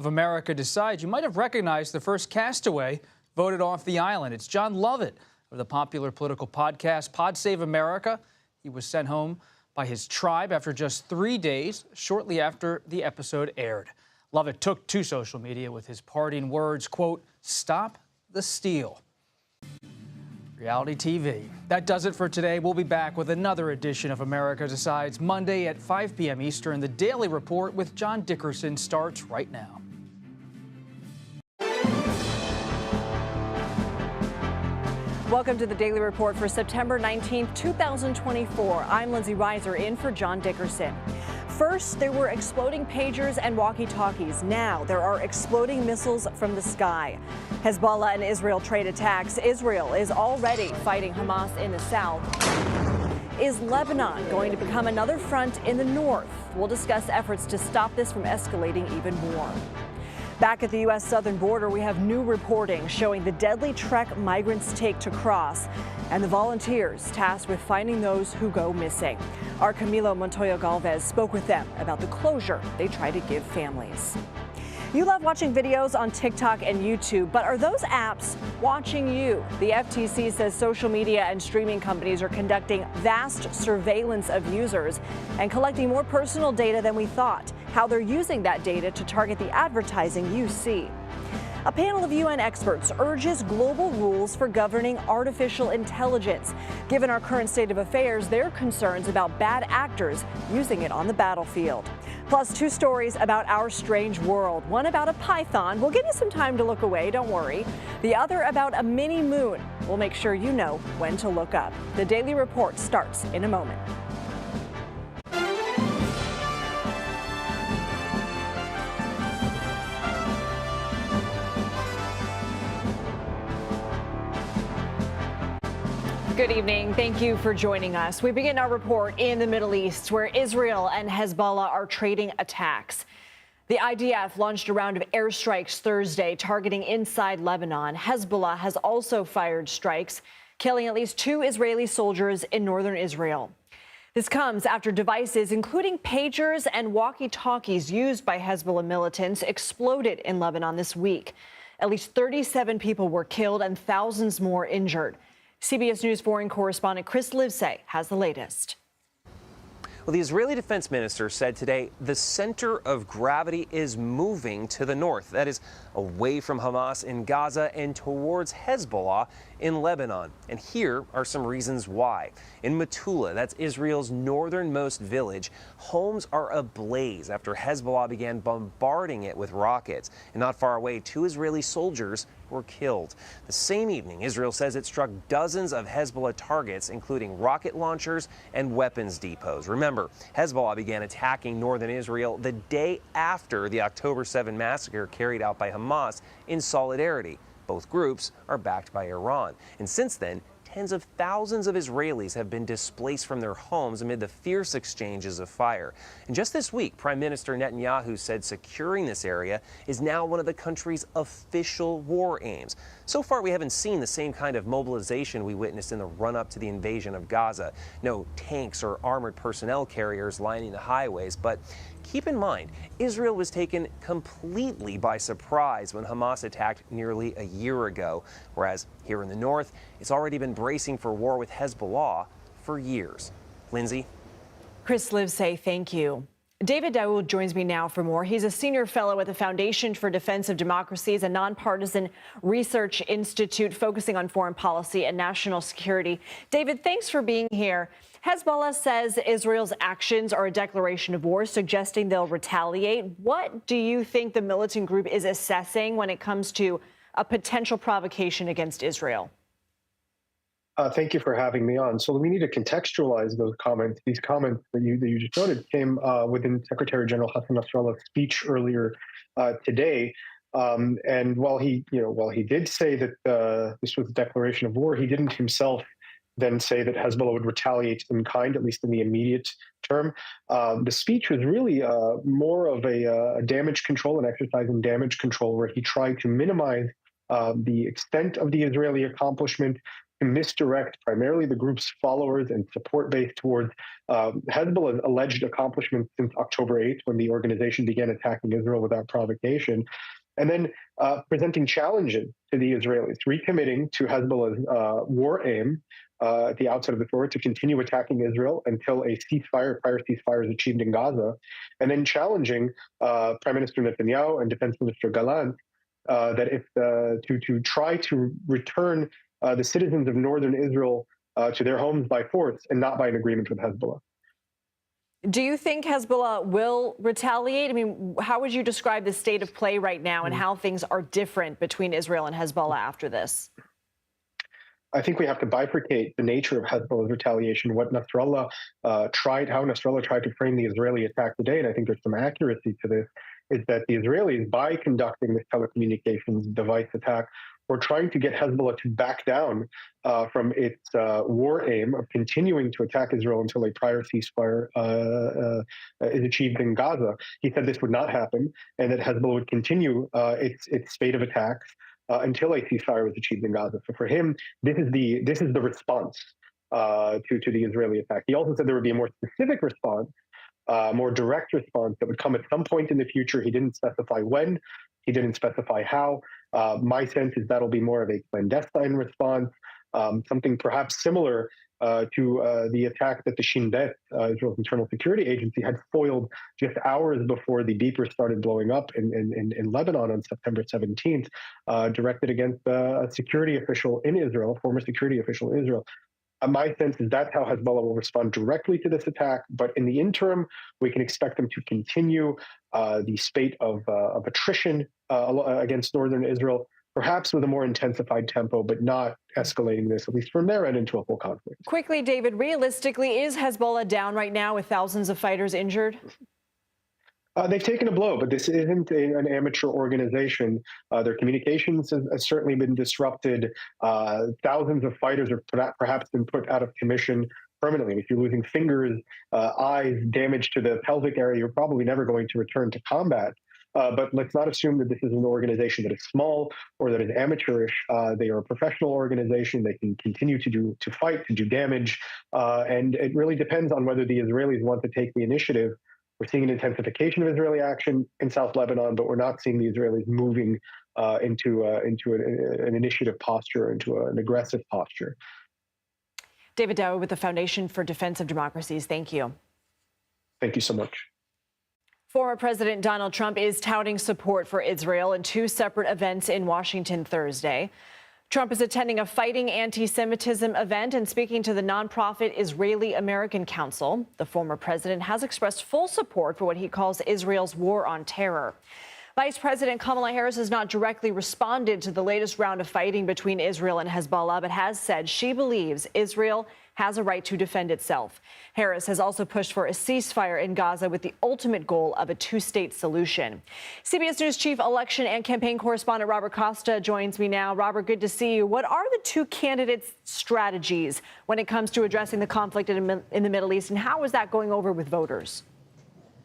Of America Decides, you might have recognized the first castaway voted off the island. It's John Lovett of the popular political podcast Pod Save America. He was sent home by his tribe after just 3 days, shortly after the episode aired. Lovett took to social media with his parting words, quote, "Stop the steal." Reality TV. That does it for today. We'll be back with another edition of America Decides Monday at 5 p.m. Eastern. The Daily Report with John Dickerson starts right now. Welcome to the Daily Report for September 19th, 2024. I'm Lindsay Reiser in for John Dickerson. First, there were exploding pagers and walkie-talkies. Now there are exploding missiles from the sky. Hezbollah and Israel trade attacks. Israel is already fighting Hamas in the south. Is Lebanon going to become another front in the north? We'll discuss efforts to stop this from escalating even more. Back at the U.S. southern border, we have new reporting showing the deadly trek migrants take to cross and the volunteers tasked with finding those who go missing. Our Camilo Montoya Galvez spoke with them about the closure they try to give families. You love watching videos on TikTok and YouTube, but are those apps watching you? The FTC says social media and streaming companies are conducting vast surveillance of users and collecting more personal data than we thought. How they're using that data to target the advertising you see. A panel of UN experts urges global rules for governing artificial intelligence. Given our current state of affairs, there are concerns about bad actors using it on the battlefield. Plus, two stories about our strange world. One about a python. We'll give you some time to look away, don't worry. The other about a mini moon. We'll make sure you know when to look up. The Daily Report starts in a moment. Good evening. Thank you for joining us. We begin our report in the Middle East, where Israel and Hezbollah are trading attacks. The IDF launched a round of airstrikes Thursday targeting inside Lebanon. Hezbollah has also fired strikes, killing at least 2 Israeli soldiers in northern Israel. This comes after devices, including pagers and walkie-talkies used by Hezbollah militants, exploded in Lebanon this week. At least 37 people were killed and thousands more injured. CBS News foreign correspondent Chris Livesay has the latest. Well, the Israeli defense minister said today the center of gravity is moving to the north. That is, away from Hamas in Gaza and towards Hezbollah in Lebanon. And here are some reasons why. In Metula, that's Israel's northernmost village, homes are ablaze after Hezbollah began bombarding it with rockets. And not far away, 2 Israeli soldiers were killed. The same evening, Israel says it struck dozens of Hezbollah targets, including rocket launchers and weapons depots. Remember, Hezbollah began attacking northern Israel the day after the October 7 massacre carried out by Hamas in solidarity. Both groups are backed by Iran. And since then, tens of thousands of Israelis have been displaced from their homes amid the fierce exchanges of fire. And just this week, Prime Minister Netanyahu said securing this area is now one of the country's official war aims. So far, we haven't seen the same kind of mobilization we witnessed in the run-up to the invasion of Gaza. No tanks or armored personnel carriers lining the highways, but keep in mind, Israel was taken completely by surprise when Hamas attacked nearly a year ago, whereas here in the north, it's already been bracing for war with Hezbollah for years. Lindsay? Chris Livesay, thank you. David Daoud joins me now for more. He's a senior fellow at the Foundation for Defense of Democracies, a nonpartisan research institute focusing on foreign policy and national security. David, thanks for being here. Hezbollah says Israel's actions are a declaration of war, suggesting they'll retaliate. What do you think the militant group is assessing when it comes to a potential provocation against Israel? Thank you for having me on. So we need to contextualize those comments. These comments that you just noted came within Secretary General Hassan Nasrallah's speech earlier today. And while he did say that this was a declaration of war, he didn't himself then say that Hezbollah would retaliate in kind, at least in the immediate term. The speech was really more of a damage control, an exercise in damage control, where he tried to minimize the extent of the Israeli accomplishment, to misdirect primarily the group's followers and support base towards Hezbollah's alleged accomplishments since October 8th, when the organization began attacking Israel without provocation, and then presenting challenges to the Israelis, recommitting to Hezbollah's war aim at the outset of the war to continue attacking Israel until a prior ceasefire is achieved in Gaza, and then challenging Prime Minister Netanyahu and Defense Minister Gallant that if to try to return the citizens of northern Israel to their homes by force and not by an agreement with Hezbollah. Do you think Hezbollah will retaliate? I mean, how would you describe the state of play right now and how things are different between Israel and Hezbollah after this? I think we have to bifurcate the nature of Hezbollah's retaliation. How Nasrallah tried to frame the Israeli attack today, and I think there's some accuracy to this, is that the Israelis, by conducting this telecommunications device attack, were trying to get Hezbollah to back down from its war aim of continuing to attack Israel until a prior ceasefire is achieved in Gaza. He said this would not happen, and that Hezbollah would continue its spate of attacks until a ceasefire was achieved in Gaza. So for him, this is the response to the Israeli attack. He also said there would be a more specific response, more direct response that would come at some point in the future. He didn't specify when. He didn't specify how. My sense is that'll be more of a clandestine response, something perhaps similar to the attack that the Shin Bet, Israel's internal security agency, had foiled just hours before the beepers started blowing up in Lebanon on September 17th, directed against a security official in Israel, a former security official in Israel. My sense is that's how Hezbollah will respond directly to this attack. But in the interim, we can expect them to continue the spate of attrition against northern Israel, perhaps with a more intensified tempo, but not escalating this, at least from their end, into a full conflict. Quickly, David, realistically, is Hezbollah down right now with thousands of fighters injured? They've taken a blow, but this isn't an amateur organization. Their communications has certainly been disrupted. Thousands of fighters have perhaps been put out of commission permanently. If you're losing fingers, eyes, damage to the pelvic area, you're probably never going to return to combat. But let's not assume that this is an organization that is small or that is amateurish. They are a professional organization. They can continue to fight, to do damage. And it really depends on whether the Israelis want to take the initiative. We're seeing an intensification of Israeli action in South Lebanon, but we're not seeing the Israelis moving into an initiative posture, into an aggressive posture. David Dow with the Foundation for Defense of Democracies. Thank you. Thank you so much. Former President Donald Trump is touting support for Israel in two separate events in Washington Thursday. Trump is attending a Fighting Anti-Semitism event and speaking to the nonprofit Israeli American Council. The former president has expressed full support for what he calls Israel's war on terror. Vice President Kamala Harris has not directly responded to the latest round of fighting between Israel and Hezbollah, but has said she believes Israel has a right to defend itself. Harris has also pushed for a ceasefire in Gaza with the ultimate goal of a two-state solution. CBS News chief election and campaign correspondent Robert Costa joins me now. Robert, good to see you. What are the two candidates' strategies when it comes to addressing the conflict in the Middle East, and how is that going over with voters?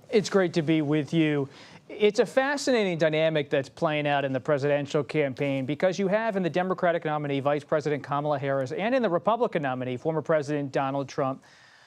It's great to be with you. It's a fascinating dynamic that's playing out in the presidential campaign because you have in the Democratic nominee, Vice President Kamala Harris, and in the Republican nominee, former President Donald Trump,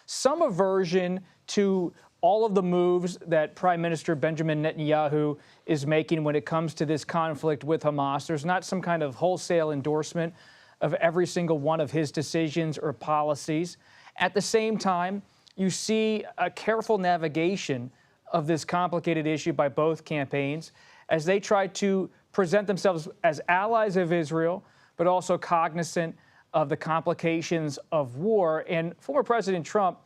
some aversion to all of the moves that Prime Minister Benjamin Netanyahu is making when it comes to this conflict with Hamas. There's not some kind of wholesale endorsement of every single one of his decisions or policies. At the same time, you see a careful navigation of this complicated issue by both campaigns as they try to present themselves as allies of Israel, but also cognizant of the complications of war. And former President Trump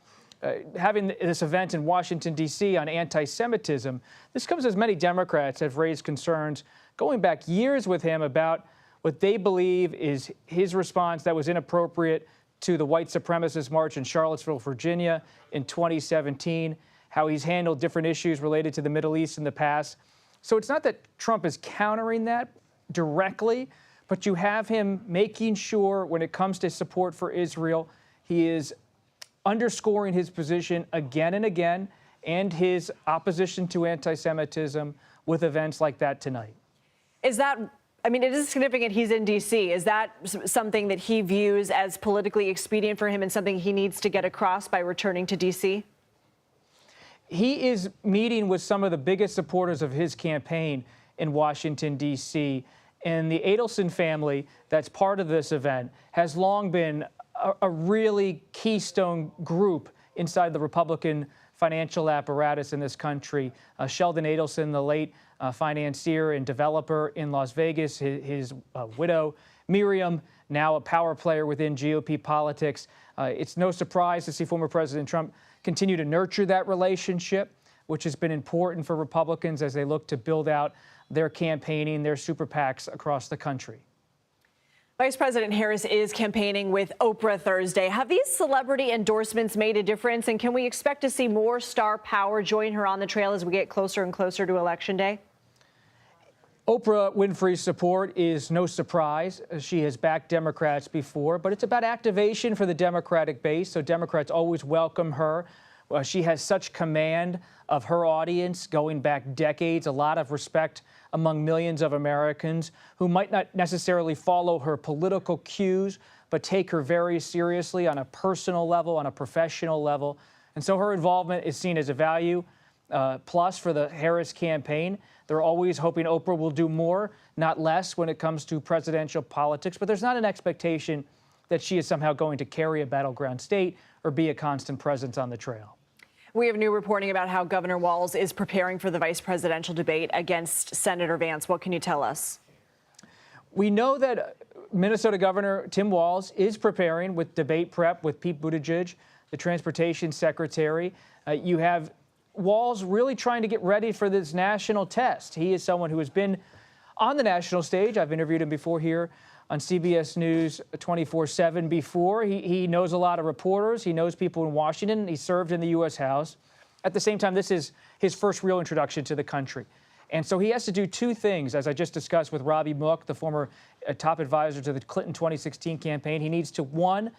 having this event in Washington, D.C. on anti-Semitism, this comes as many Democrats have raised concerns going back years with him about what they believe is his response that was inappropriate to the white supremacist march in Charlottesville, Virginia in 2017, how he's handled different issues related to the Middle East in the past. So it's not that Trump is countering that directly, but you have him making sure when it comes to support for Israel, he is underscoring his position again and again and his opposition to anti-Semitism with events like that tonight. Is that I mean, it is significant he's in D.C. Is that something that he views as politically expedient for him and something he needs to get across by returning to D.C.? He is meeting with some of the biggest supporters of his campaign in Washington, D.C. And the Adelson family, that's part of this event, has long been a really keystone group inside the Republican financial apparatus in this country. Sheldon Adelson, the late financier and developer in Las Vegas, his widow, Miriam, now a power player within GOP politics. It's no surprise to see former President Trump continue to nurture that relationship, which has been important for Republicans as they look to build out their campaigning, their super PACs across the country. Vice President Harris is campaigning with Oprah Thursday. Have these celebrity endorsements made a difference? And can we expect to see more star power join her on the trail as we get closer and closer to Election Day? Oprah Winfrey's support is no surprise. She has backed Democrats before, but it's about activation for the Democratic base, so Democrats always welcome her. She has such command of her audience going back decades, a lot of respect among millions of Americans who might not necessarily follow her political cues, but take her very seriously on a personal level, on a professional level. And so her involvement is seen as a value plus for the Harris campaign. They're always hoping Oprah will do more, not less, when it comes to presidential politics. But there's not an expectation that she is somehow going to carry a battleground state or be a constant presence on the trail. We have new reporting about how Governor Walz is preparing for the vice presidential debate against Senator Vance. What can you tell us? We know that Minnesota Governor Tim Walz is preparing with debate prep with Pete Buttigieg, the transportation secretary. You have Walz really trying to get ready for this national test. He is someone who has been on the national stage. I've interviewed him before here on CBS News 24/7 before. He knows a lot of reporters. He knows people in Washington. He served in the U.S. House. At the same time, this is his first real introduction to the country. And so he has to do two things, as I just discussed with Robbie Mook, the former top advisor to the Clinton 2016 campaign. He needs to, one,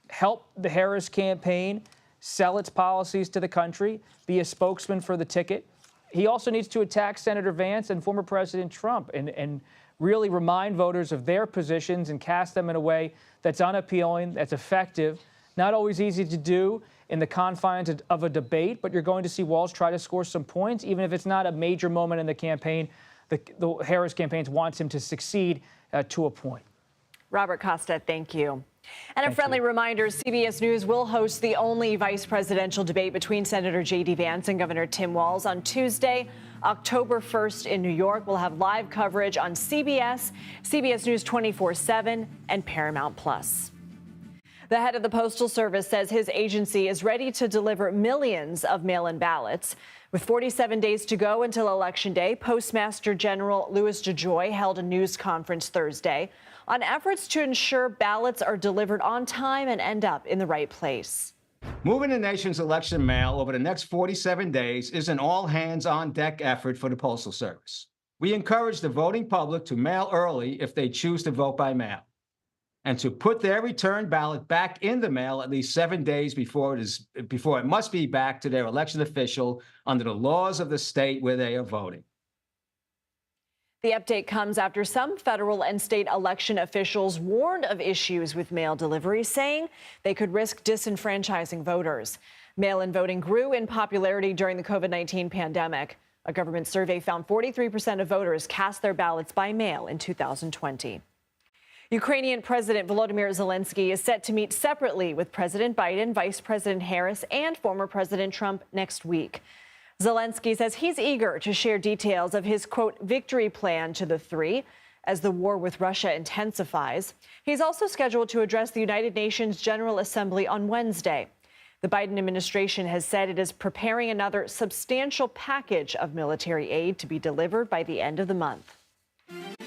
help the Harris campaign sell its policies to the country, be a spokesman for the ticket. He also needs to attack Senator Vance and former President Trump and really remind voters of their positions and cast them in a way that's unappealing, that's effective. Not always easy to do in the confines of a debate, but you're going to see Walz try to score some points, even if it's not a major moment in the campaign. The Harris campaign wants him to succeed to a point. Robert Costa, thank you. And a friendly reminder, CBS News will host the only vice presidential debate between Senator J.D. Vance and Governor Tim Walz on Tuesday, October 1st in New York. We'll have live coverage on CBS, CBS News 24/7, and Paramount Plus. The head of the Postal Service says his agency is ready to deliver millions of mail-in ballots. With 47 days to go until Election Day, Postmaster General Louis DeJoy held a news conference Thursday on efforts to ensure ballots are delivered on time and end up in the right place. Moving the nation's election mail over the next 47 days is an all-hands-on-deck effort for the Postal Service. We encourage the voting public to mail early if they choose to vote by mail, and to put their returned ballot back in the mail at least 7 days before it must be back to their election official under the laws of the state where they are voting. The update comes after some federal and state election officials warned of issues with mail delivery, saying they could risk disenfranchising voters. Mail-in voting grew in popularity during the COVID-19 pandemic. A government survey found 43% of voters cast their ballots by mail in 2020. Ukrainian President Volodymyr Zelensky is set to meet separately with President Biden, Vice President Harris, and former President Trump next week. Zelensky says he's eager to share details of his, quote, victory plan to the three as the war with Russia intensifies. He's also scheduled to address the United Nations General Assembly on Wednesday. The Biden administration has said it is preparing another substantial package of military aid to be delivered by the end of the month.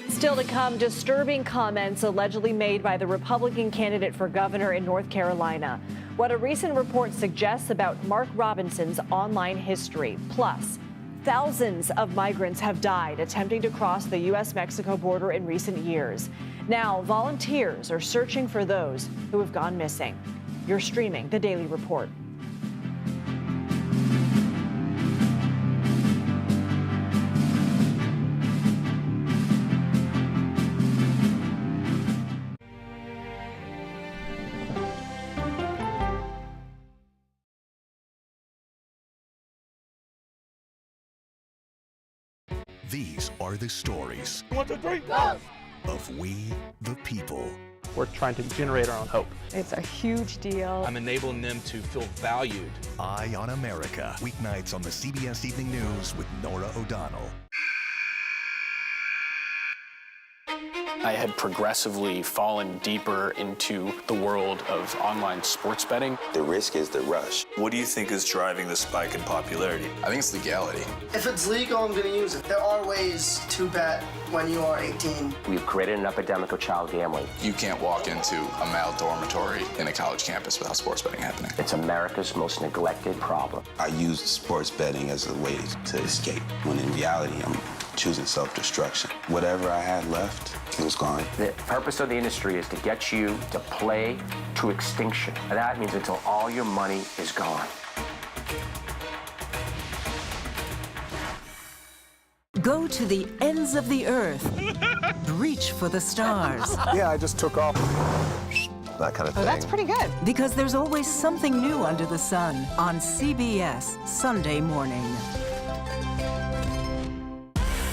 Still to come, disturbing comments allegedly made by the Republican candidate for governor in North Carolina. What a recent report suggests about Mark Robinson's online history. Plus, thousands of migrants have died attempting to cross the U.S.-Mexico border in recent years. Now, volunteers are searching for those who have gone missing. You're streaming The Daily Report. These are the stories 1, 2, 3, go! of we, the people. We're trying to generate our own hope. It's a huge deal. I'm enabling them to feel valued. Eye on America, weeknights on the CBS Evening News with Norah O'Donnell. I had progressively fallen deeper into the world of online sports betting. The risk is the rush. What do you think is driving the spike in popularity? I think it's legality. If it's legal, I'm going to use it. There are ways to bet when you are 18. We've created an epidemic of child gambling. You can't walk into a male dormitory in a college campus without sports betting happening. It's America's most neglected problem. I used sports betting as a way to escape, when in reality, I'm choosing self-destruction. Whatever I had left, it was gone. The purpose of the industry is to get you to play to extinction. And that means until all your money is gone. Go to the ends of the earth. Reach for the stars. Yeah, I just took off. That kind of thing. Oh, that's pretty good. Because there's always something new under the sun on CBS Sunday morning.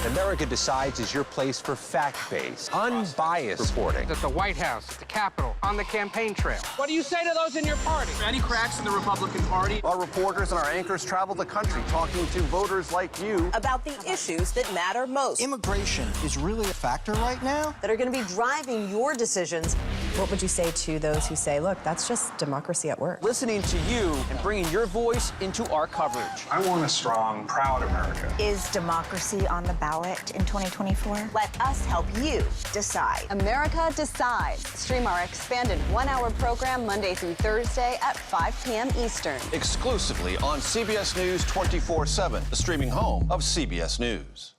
America Decides is your place for fact-based, unbiased reporting. At the White House, at the Capitol, on the campaign trail. What do you say to those in your party? Any cracks in the Republican Party? Our reporters and our anchors travel the country talking to voters like you about the issues that matter most. Immigration is really a factor right now that are going to be driving your decisions. What would you say to those who say, look, that's just democracy at work? Listening to you and bringing your voice into our coverage. I want a strong, proud America. Is democracy on the ballot in 2024? Let us help you decide. America Decides. Stream our expanded one-hour program Monday through Thursday at 5 p.m. Eastern. Exclusively on CBS News 24/7, the streaming home of CBS News.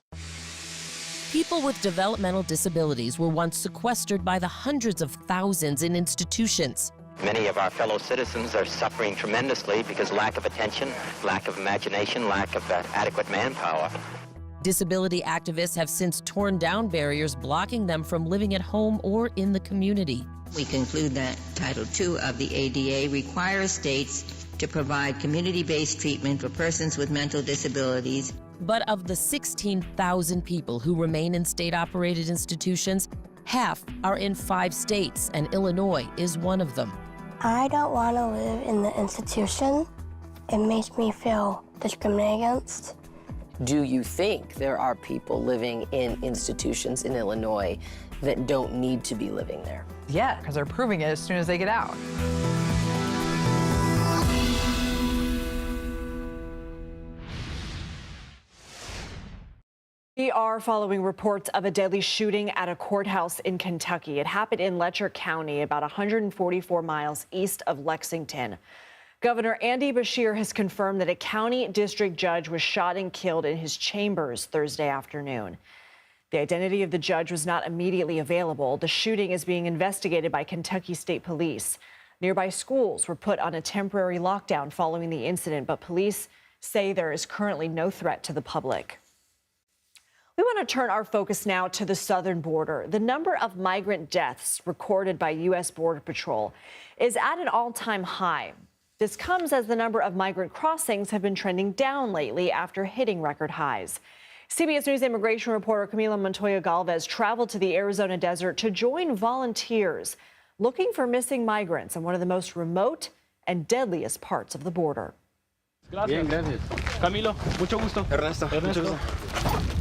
People with developmental disabilities were once sequestered by the hundreds of thousands in institutions. Many of our fellow citizens are suffering tremendously because lack of attention, lack of imagination, lack of adequate manpower. Disability activists have since torn down barriers blocking them from living at home or in the community. We conclude that Title II of the ADA requires states to provide community-based treatment for persons with mental disabilities. But of the 16,000 people who remain in state-operated institutions, half are in 5 states, and Illinois is one of them. I don't want to live in the institution. It makes me feel discriminated against. Do you think there are people living in institutions in Illinois that don't need to be living there? Yeah, because they're proving it as soon as they get out. We are following reports of a deadly shooting at a courthouse in Kentucky. It happened in Letcher County, about 144 miles east of Lexington. Governor Andy Beshear has confirmed that a county district judge was shot and killed in his chambers Thursday afternoon. The identity of the judge was not immediately available. The shooting is being investigated by Kentucky State Police. Nearby schools were put on a temporary lockdown following the incident, but police say there is currently no threat to the public. We want to turn our focus now to the southern border. The number of migrant deaths recorded by U.S. Border Patrol is at an all-time high. This comes as the number of migrant crossings have been trending down lately after hitting record highs. CBS News immigration reporter Camila Montoya Galvez traveled to the Arizona desert to join volunteers looking for missing migrants in one of the most remote and deadliest parts of the border. Bien, gracias. Camilo, mucho gusto. Ernesto.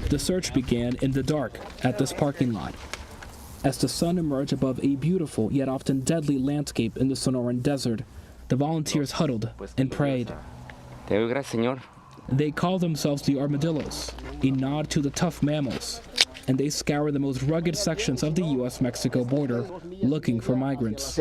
The search began in the dark at this parking lot. As the sun emerged above a beautiful yet often deadly landscape in the Sonoran Desert, the volunteers huddled and prayed. They call themselves the Armadillos, a nod to the tough mammals, and they scour the most rugged sections of the U.S.-Mexico border looking for migrants.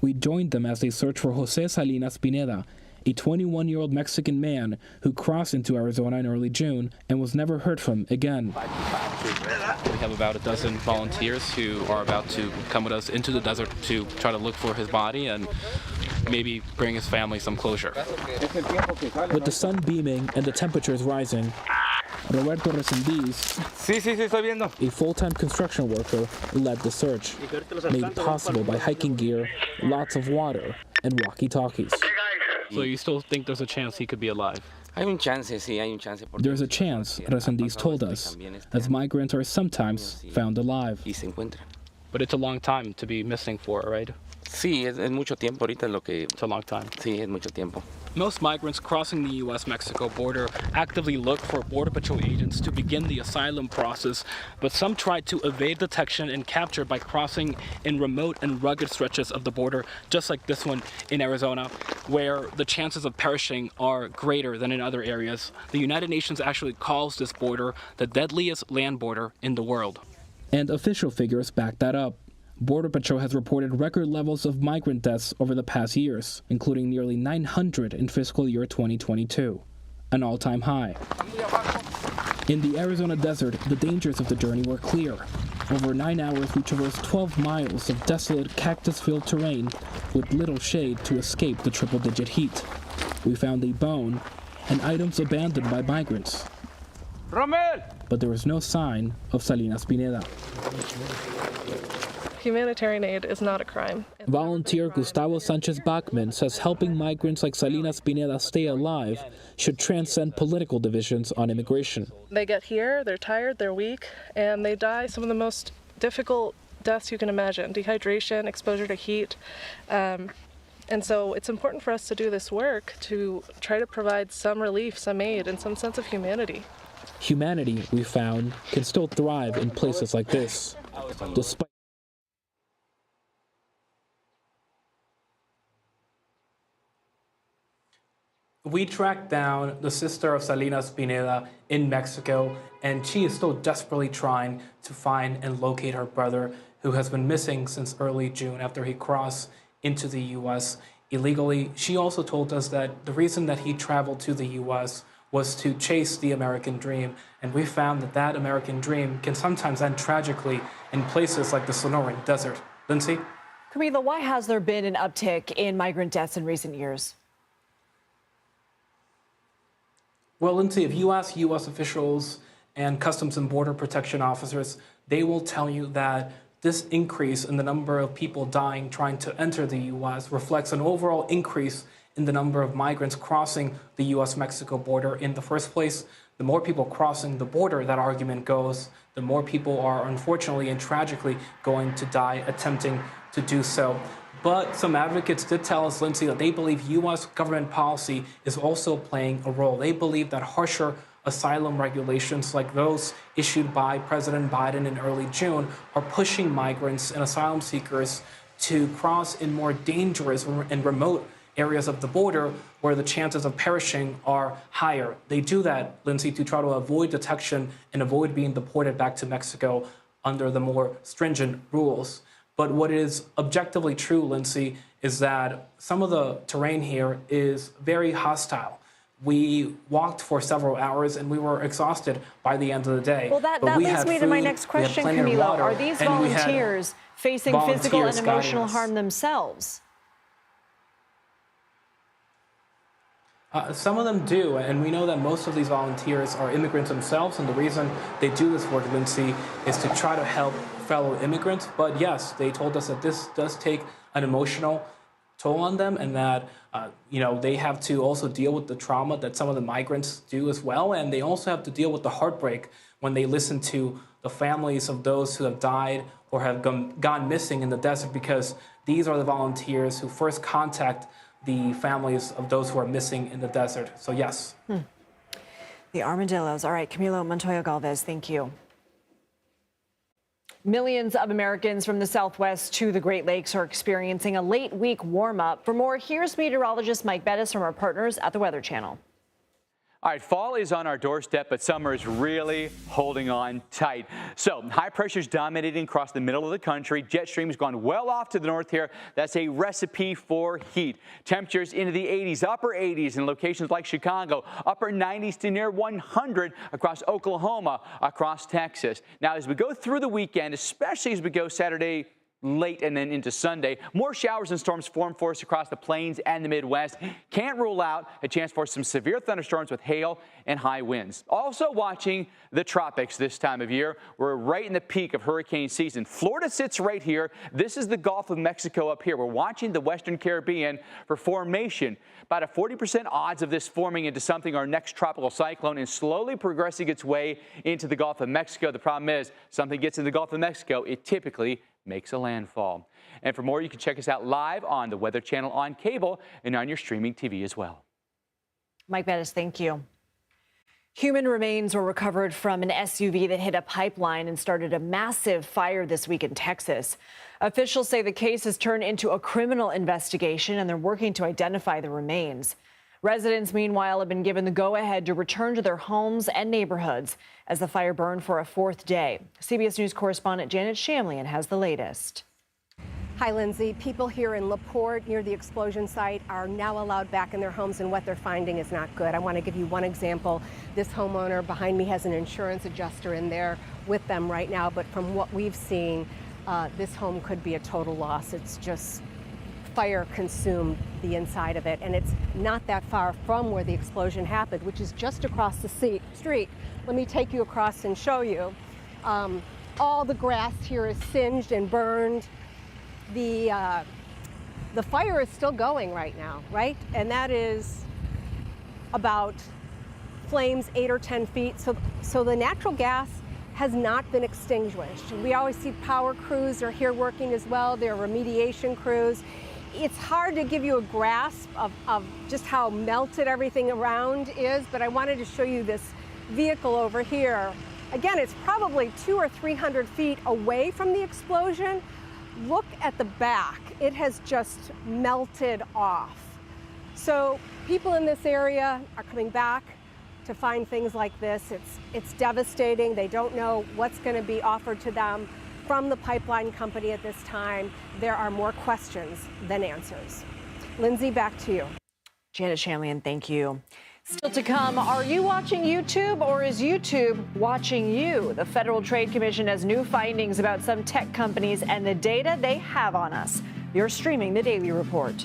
We joined them as they search for Jose Salinas Pineda, a 21-year-old Mexican man who crossed into Arizona in early June and was never heard from again. We have about a dozen volunteers who are about to come with us into the desert to try to look for his body and maybe bring his family some closure. With the sun beaming and the temperatures rising, Roberto Resendiz, a full-time construction worker, led the search, made possible by hiking gear, lots of water, and walkie-talkies. So you still think there's a chance he could be alive? There's a chance, Resendez told us, as migrants are sometimes found alive. But it's a long time to be missing for, right? Sí, es mucho tiempo ahorita lo que... It's a long time. Sí, es mucho tiempo. Most migrants crossing the U.S.-Mexico border actively look for Border Patrol agents to begin the asylum process, but some try to evade detection and capture by crossing in remote and rugged stretches of the border, just like this one in Arizona, where the chances of perishing are greater than in other areas. The United Nations actually calls this border the deadliest land border in the world. And official figures back that up. Border Patrol has reported record levels of migrant deaths over the past years, including nearly 900 in fiscal year 2022, an all-time high. In the Arizona desert, the dangers of the journey were clear. Over 9 hours, we traversed 12 miles of desolate cactus-filled terrain with little shade to escape the triple-digit heat. We found a bone and items abandoned by migrants. But there was no sign of Salinas Pineda. Humanitarian aid is not a crime. Volunteer Gustavo Sanchez-Bachman says helping migrants like Salinas Pineda stay alive should transcend political divisions on immigration. They get here, they're tired, they're weak, and they die some of the most difficult deaths you can imagine. Dehydration, exposure to heat. And so it's important for us to do this work to try to provide some relief, some aid, and some sense of humanity. Humanity, we found, can still thrive in places like this, despite We tracked down the sister of Salinas Pineda in Mexico, and she is still desperately trying to find and locate her brother, who has been missing since early June after he crossed into the U.S. illegally. She also told us that the reason that he traveled to the U.S. was to chase the American dream, and we found that that American dream can sometimes end tragically in places like the Sonoran Desert. Lindsay? Camila, why has there been an uptick in migrant deaths in recent years? Well, Lindsay, if you ask U.S. officials and Customs and Border Protection officers, they will tell you that this increase in the number of people dying trying to enter the U.S. reflects an overall increase in the number of migrants crossing the U.S.-Mexico border in the first place. The more people crossing the border, that argument goes, the more people are unfortunately and tragically going to die attempting to do so. But some advocates did tell us, Lindsay, that they believe U.S. government policy is also playing a role. They believe that harsher asylum regulations like those issued by President Biden in early June are pushing migrants and asylum seekers to cross in more dangerous and remote areas of the border where the chances of perishing are higher. They do that, Lindsay, to try to avoid detection and avoid being deported back to Mexico under the more stringent rules. But what is objectively true, Lindsay, is that some of the terrain here is very hostile. We walked for several hours and we were exhausted by the end of the day. Well, that leads me to my next question, Camilo. Are these volunteers facing physical and emotional harm themselves? Some of them do, and we know that most of these volunteers are immigrants themselves, and the reason they do this work, Lindsay, is to try to help fellow immigrants. But yes, they told us that this does take an emotional toll on them, and that they have to also deal with the trauma that some of the migrants do as well, and they also have to deal with the heartbreak when they listen to the families of those who have died or have gone missing in the desert, because these are the volunteers who first contact the families of those who are missing in the desert. So yes. The armadillos. All right, Camilo Montoya Galvez, thank you. Millions of Americans from the Southwest to the Great Lakes are experiencing a late week warm-up. For more, here's meteorologist Mike Bettis from our partners at the Weather Channel. All right, fall is on our doorstep, but summer is really holding on tight. So high pressure is dominating across the middle of the country. Jet stream's gone well off to the north here. That's a recipe for heat. Temperatures into the 80s, upper 80s in locations like Chicago, upper 90s to near 100 across Oklahoma, across Texas. Now, as we go through the weekend, especially as we go Saturday late and then into Sunday. More showers and storms form for us across the plains and the Midwest. Can't rule out a chance for some severe thunderstorms with hail and high winds. Also watching the tropics this time of year. We're right in the peak of hurricane season. Florida sits right here. This is the Gulf of Mexico up here. We're watching the Western Caribbean for formation. About a 40% odds of this forming into something our next tropical cyclone and slowly progressing its way into the Gulf of Mexico. The problem is, something gets in the Gulf of Mexico, it typically makes a landfall. And for more, you can check us out live on the Weather Channel on cable and on your streaming TV as well. Mike Bettis, thank you. Human remains were recovered from an SUV that hit a pipeline and started a massive fire this week in Texas. Officials say the case has turned into a criminal investigation and they're working to identify the remains. Residents, meanwhile, have been given the go-ahead to return to their homes and neighborhoods as the fire burned for a fourth day. CBS News correspondent Janet Shamlian has the latest. Hi, Lindsay. People here in LaPorte near the explosion site are now allowed back in their homes, and what they're finding is not good. I want to give you one example. This homeowner behind me has an insurance adjuster in there with them right now, but from what we've seen, this home could be a total loss. It's just fire consumed the inside of it, and it's not that far from where the explosion happened, which is just across the street. Let me take you across and show you. All the grass here is singed and burned. The fire is still going right now, right? And that is about flames 8 or 10 feet. So the natural gas has not been extinguished. We always see power crews are here working as well. There are remediation crews. It's hard to give you a grasp of just how melted everything around is, but I wanted to show you this vehicle over here. Again, it's probably 200 or 300 feet away from the explosion. Look at the back. It has just melted off. So people in this area are coming back to find things like this. It's devastating. They don't know what's going to be offered to them from the pipeline company at this time. There are more questions than answers. Lindsay, back to you. Janet Shamlian, thank you. Still to come, are you watching YouTube or is YouTube watching you? The Federal Trade Commission has new findings about some tech companies and the data they have on us. You're streaming The Daily Report.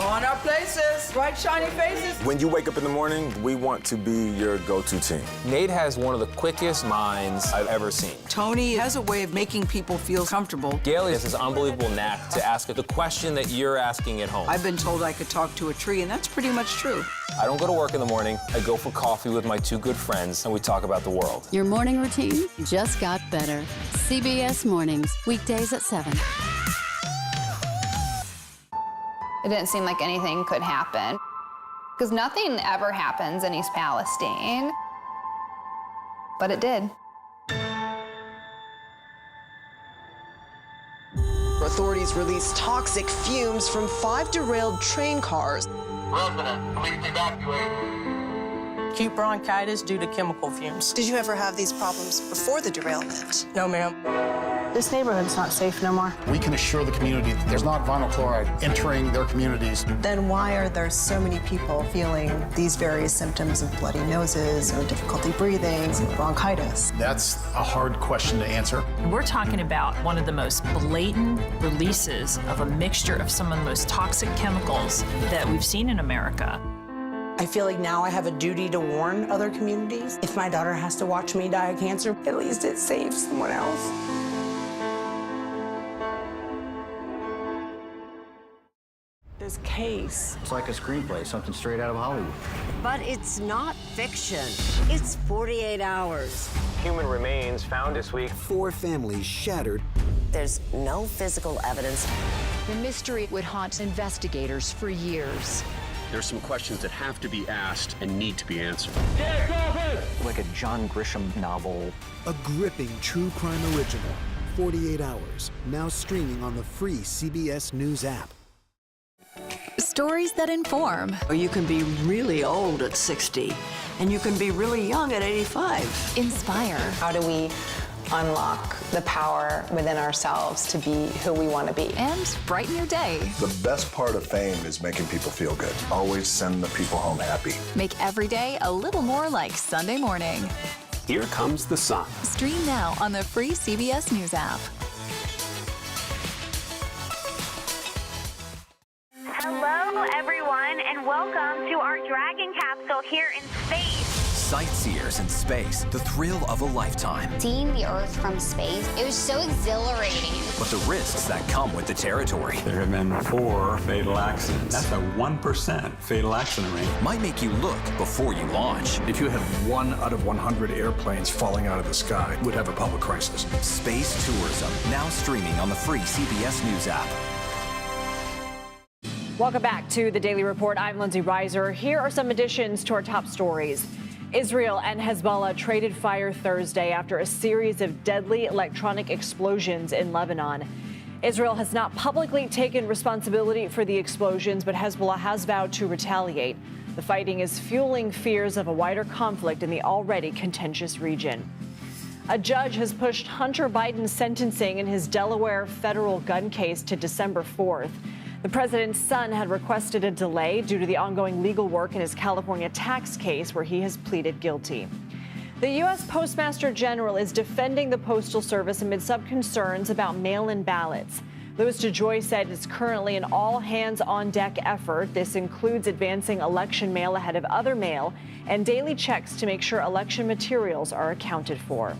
On our places, bright, shiny faces. When you wake up in the morning, we want to be your go-to team. Nate has one of the quickest minds I've ever seen. Tony has a way of making people feel comfortable. Gail has this unbelievable knack to ask the question that you're asking at home. I've been told I could talk to a tree, and that's pretty much true. I don't go to work in the morning. I go for coffee with my two good friends, and we talk about the world. Your morning routine just got better. CBS Mornings, weekdays at 7. It didn't seem like anything could happen, because nothing ever happens in East Palestine, but it did. Authorities released toxic fumes from 5 derailed train cars. Resident, please evacuate. Acute bronchitis due to chemical fumes. Did you ever have these problems before the derailment? No, ma'am. This neighborhood's not safe no more. We can assure the community that there's not vinyl chloride entering their communities. Then why are there so many people feeling these various symptoms of bloody noses or difficulty breathing, bronchitis? That's a hard question to answer. We're talking about one of the most blatant releases of a mixture of some of the most toxic chemicals that we've seen in America. I feel like now I have a duty to warn other communities. If my daughter has to watch me die of cancer, at least it saves someone else. This case. It's like a screenplay, something straight out of Hollywood. But it's not fiction. It's 48 hours. Human remains found this week. 4 families shattered. There's no physical evidence. The mystery would haunt investigators for years. There's some questions that have to be asked and need to be answered. Like a John Grisham novel. A gripping true crime original. 48 hours. Now streaming on the free CBS News app. Stories that inform. You can be really old at 60, and you can be really young at 85. Inspire. How do we unlock the power within ourselves to be who we want to be? And brighten your day. The best part of fame is making people feel good. Always send the people home happy. Make every day a little more like Sunday morning. Here comes the sun. Stream now on the free CBS News app. Hello, everyone, and welcome to our Dragon capsule here in space. Sightseers in space, the thrill of a lifetime. Seeing the Earth from space, it was so exhilarating. But the risks that come with the territory. There have been 4 fatal accidents. That's a 1% fatal accident rate. Might make you look before you launch. If you had 1 out of 100 airplanes falling out of the sky, we'd have a public crisis. Space tourism, now streaming on the free CBS News app. Welcome back to the Daily Report. I'm Lindsay Reiser. Here are some additions to our top stories. Israel and Hezbollah traded fire Thursday after a series of deadly electronic explosions in Lebanon. Israel has not publicly taken responsibility for the explosions, but Hezbollah has vowed to retaliate. The fighting is fueling fears of a wider conflict in the already contentious region. A judge has pushed Hunter Biden's sentencing in his Delaware federal gun case to December 4th. The president's son had requested a delay due to the ongoing legal work in his California tax case where he has pleaded guilty. The U.S. Postmaster General is defending the Postal Service amid some concerns about mail-in ballots. Louis DeJoy said it's currently an all-hands-on-deck effort. This includes advancing election mail ahead of other mail and daily checks to make sure election materials are accounted for.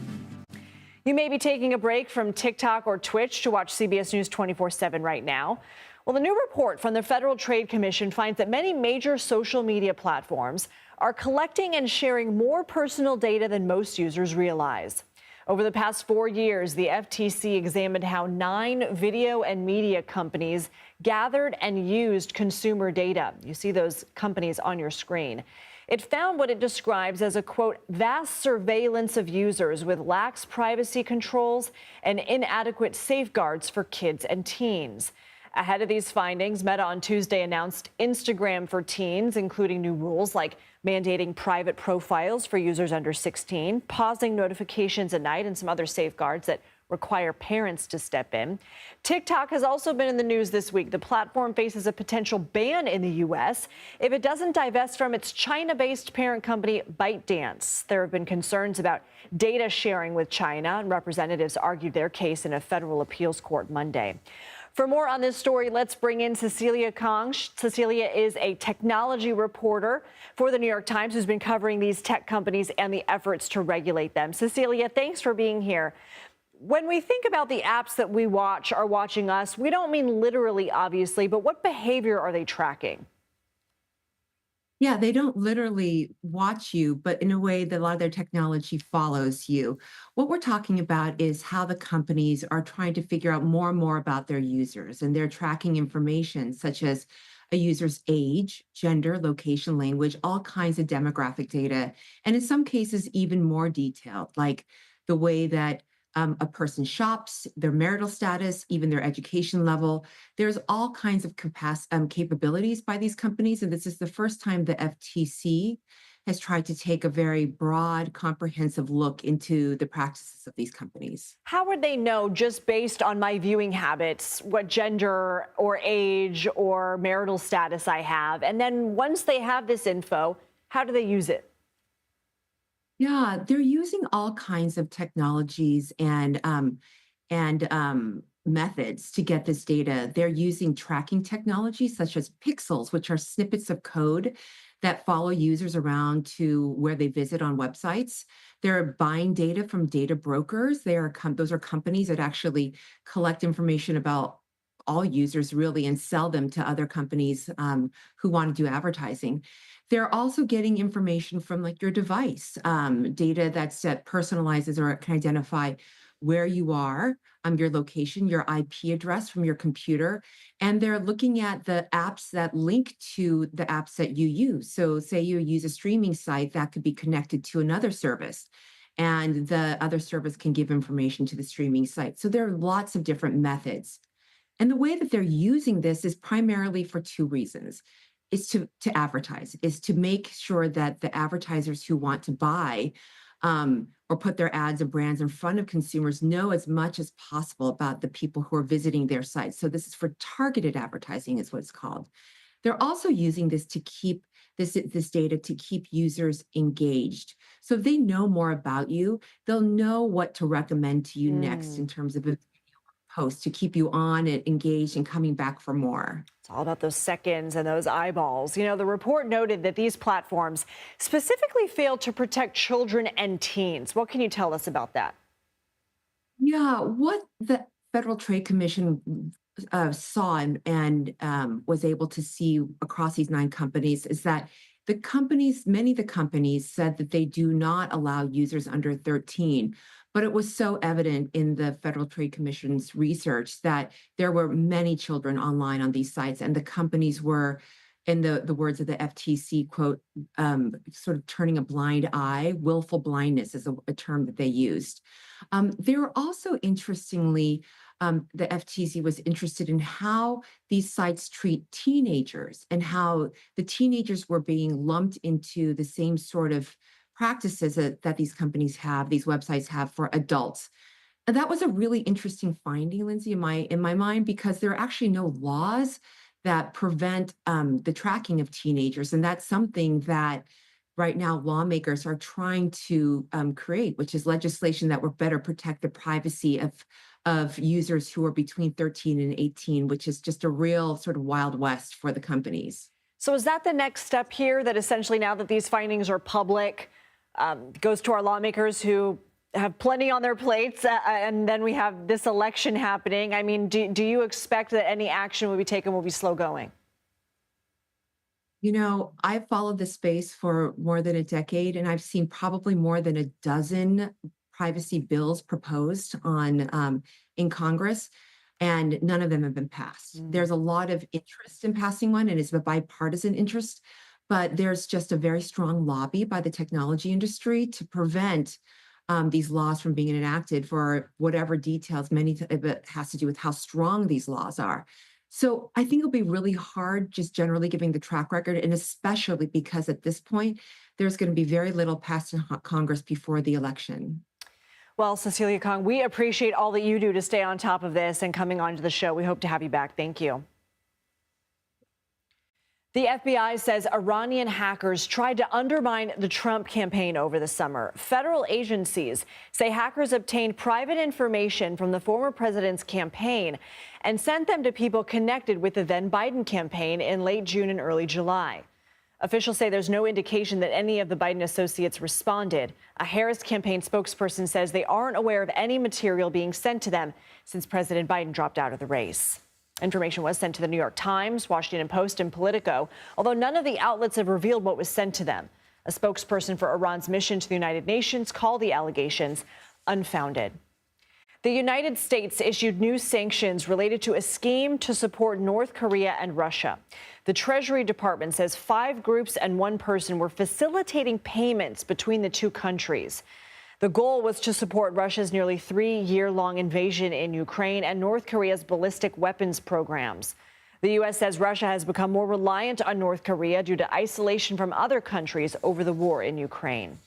You may be taking a break from TikTok or Twitch to watch CBS News 24/7 right now. Well, the new report from the Federal Trade Commission finds that many major social media platforms are collecting and sharing more personal data than most users realize. Over the past 4 years, the FTC examined how 9 video and media companies gathered and used consumer data. You see those companies on your screen. It found what it describes as a, quote, vast surveillance of users with lax privacy controls and inadequate safeguards for kids and teens. Ahead of these findings, Meta on Tuesday announced Instagram for teens, including new rules like mandating private profiles for users under 16, pausing notifications at night, and some other safeguards that require parents to step in. TikTok has also been in the news this week. The platform faces a potential ban in the U.S. if it doesn't divest from its China-based parent company, ByteDance. There have been concerns about data sharing with China, and representatives argued their case in a federal appeals court Monday. For more on this story, let's bring in Cecilia Kong. Cecilia is a technology reporter for the New York Times who's been covering these tech companies and the efforts to regulate them. Cecilia, thanks for being here. When we think about the apps that we watch are watching us, we don't mean literally, obviously, but what behavior are they tracking? Yeah, they don't literally watch you, but in a way that a lot of their technology follows you. What we're talking about is how the companies are trying to figure out more and more about their users, and they're tracking information such as a user's age, gender, location, language, all kinds of demographic data, and in some cases even more detailed, like the way that a person shops, their marital status, even their education level. There's all kinds of capabilities by these companies, and this is the first time the FTC has tried to take a very broad, comprehensive look into the practices of these companies. How would they know, just based on my viewing habits, what gender or age or marital status I have? And then once they have this info, how do they use it? Yeah, they're using all kinds of technologies and methods to get this data. They're using tracking technologies such as pixels, which are snippets of code that follow users around to where they visit on websites. They're buying data from data brokers. Those are companies that actually collect information about all users really and sell them to other companies who want to do advertising. They're also getting information from like your device, data that personalizes or can identify where you are, your location, your IP address from your computer. And they're looking at the apps that link to the apps that you use. So say you use a streaming site that could be connected to another service, and the other service can give information to the streaming site. So there are lots of different methods And the way that they're using this is primarily for two reasons. Is to advertise, is to make sure that the advertisers who want to buy or put their ads or brands in front of consumers know as much as possible about the people who are visiting their sites. So this is for targeted advertising is what it's called. They're also using this to keep this data to keep users engaged. So if they know more about you, they'll know what to recommend to you next in terms of a post to keep you on and engaged and coming back for more. It's all about those seconds and those eyeballs. You know, the report noted that these platforms specifically failed to protect children and teens. What can you tell us about that? Yeah, what the Federal Trade Commission saw and was able to see across these 9 companies is that many of the companies said that they do not allow users under 13. But it was so evident in the Federal Trade Commission's research that there were many children online on these sites, and the companies were, in the words of the FTC, quote, sort of turning a blind eye. Willful blindness is a term that they used. They were also, interestingly, the FTC was interested in how these sites treat teenagers and how the teenagers were being lumped into the same sort of practices that these companies have, these websites have for adults. And that was a really interesting finding, Lindsay, in my mind, because there are actually no laws that prevent the tracking of teenagers. And that's something that right now lawmakers are trying to create, which is legislation that would better protect the privacy of users who are between 13 and 18, which is just a real sort of Wild West for the companies. So is that the next step here, that essentially now that these findings are public, goes to our lawmakers who have plenty on their plates, and then we have this election happening? I mean, do you expect that any action will be taken will be slow going? You know, I've followed this space for more than a decade, and I've seen probably more than a dozen privacy bills proposed in Congress, and none of them have been passed. There's a lot of interest in passing one, and it's a bipartisan interest. But there's just a very strong lobby by the technology industry to prevent these laws from being enacted for whatever details. Many of it has to do with how strong these laws are. So I think it'll be really hard, just generally giving the track record, and especially because at this point, there's going to be very little passed in Congress before the election. Well, Cecilia Kong, we appreciate all that you do to stay on top of this and coming onto the show. We hope to have you back. Thank you. The FBI says Iranian hackers tried to undermine the Trump campaign over the summer. Federal agencies say hackers obtained private information from the former president's campaign and sent them to people connected with the then Biden campaign in late June and early July. Officials say there's no indication that any of the Biden associates responded. A Harris campaign spokesperson says they aren't aware of any material being sent to them since President Biden dropped out of the race. Information was sent to the New York Times, Washington Post, and Politico, although none of the outlets have revealed what was sent to them. A spokesperson for Iran's mission to the United Nations called the allegations unfounded. The United States issued new sanctions related to a scheme to support North Korea and Russia. The Treasury Department says 5 groups and 1 person were facilitating payments between the two countries. The goal was to support Russia's nearly 3-year-long invasion in Ukraine and North Korea's ballistic weapons programs. The U.S. says Russia has become more reliant on North Korea due to isolation from other countries over the war in Ukraine.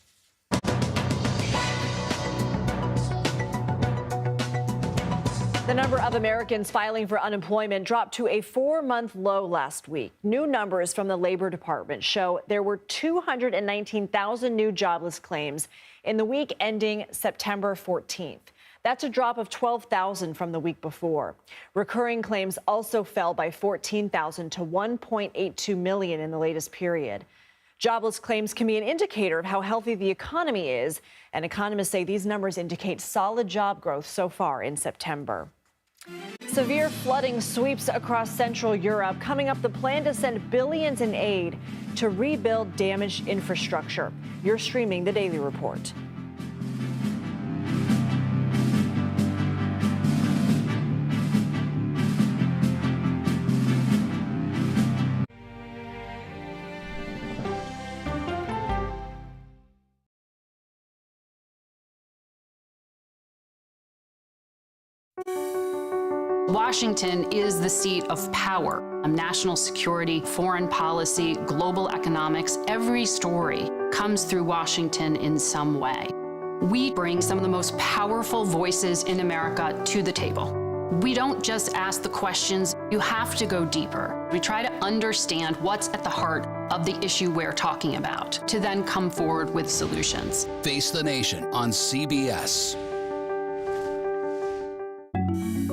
The number of Americans filing for unemployment dropped to a 4-month low last week. New numbers from the Labor Department show there were 219,000 new jobless claims in the week ending September 14th. That's a drop of 12,000 from the week before. Recurring claims also fell by 14,000 to 1.82 million in the latest period. Jobless claims can be an indicator of how healthy the economy is, and economists say these numbers indicate solid job growth so far in September. Severe flooding sweeps across Central Europe. Coming up, the plan to send billions in aid to rebuild damaged infrastructure. You're streaming The Daily Report. Washington is the seat of power. National security, foreign policy, global economics, every story comes through Washington in some way. We bring some of the most powerful voices in America to the table. We don't just ask the questions, you have to go deeper. We try to understand what's at the heart of the issue we're talking about, to then come forward with solutions. Face the Nation on CBS.